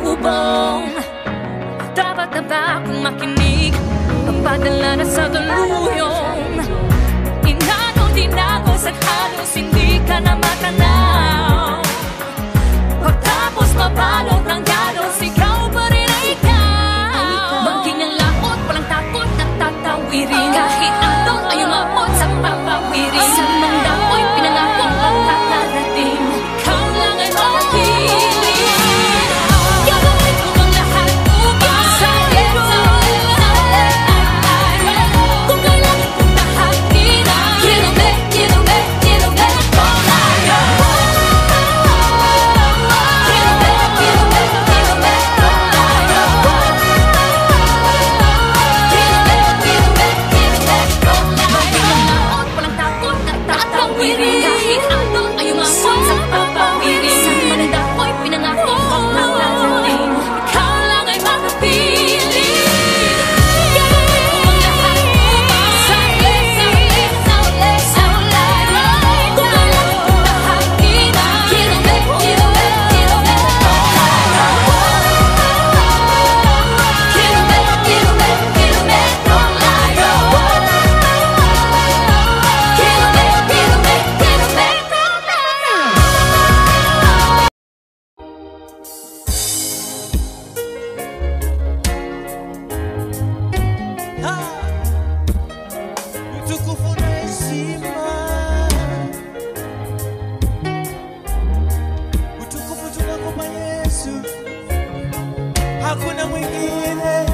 pasalubong. Dapat na ba akong makinig? Magpadala na sa daluyong. Inano din ako sa halos hindi ka na matanaw. Pagtapos mabalot ng galos, ikaw pa rin ay ikaw. Bangking ang laot, walang takot na tatawirin. Kahit ano ay umabot sa papawirin. Sa manda ko'y pinangako ang kakarating. Ikaw lang ay makiling. Gagawin ko ang lahat upang sa'yo. Kung kailangan kong tahakin ang kilomet, kilomet, kilomet ko layo. Kilomet, kilomet, kilomet ko layo. Kilomet, kilomet, kilomet ko layo. Walang takot na tatawirin. Kahit ano ay umabot sa papawirin. Sa manda ko'y pinangako ang nakarating. Ikaw lang ay makapili. Gagawin ko ang lahat upang sa'yo. Kung kailangan kong tahakin ang kilomet, kilomet, kilomet ko layo. Kilomet, kilomet, kilomet ko layo. Kilomet, kilomet, kilomet ko layo. Utukufu na heshima, utukufu tunakupa Yesu, hakuna mwingine.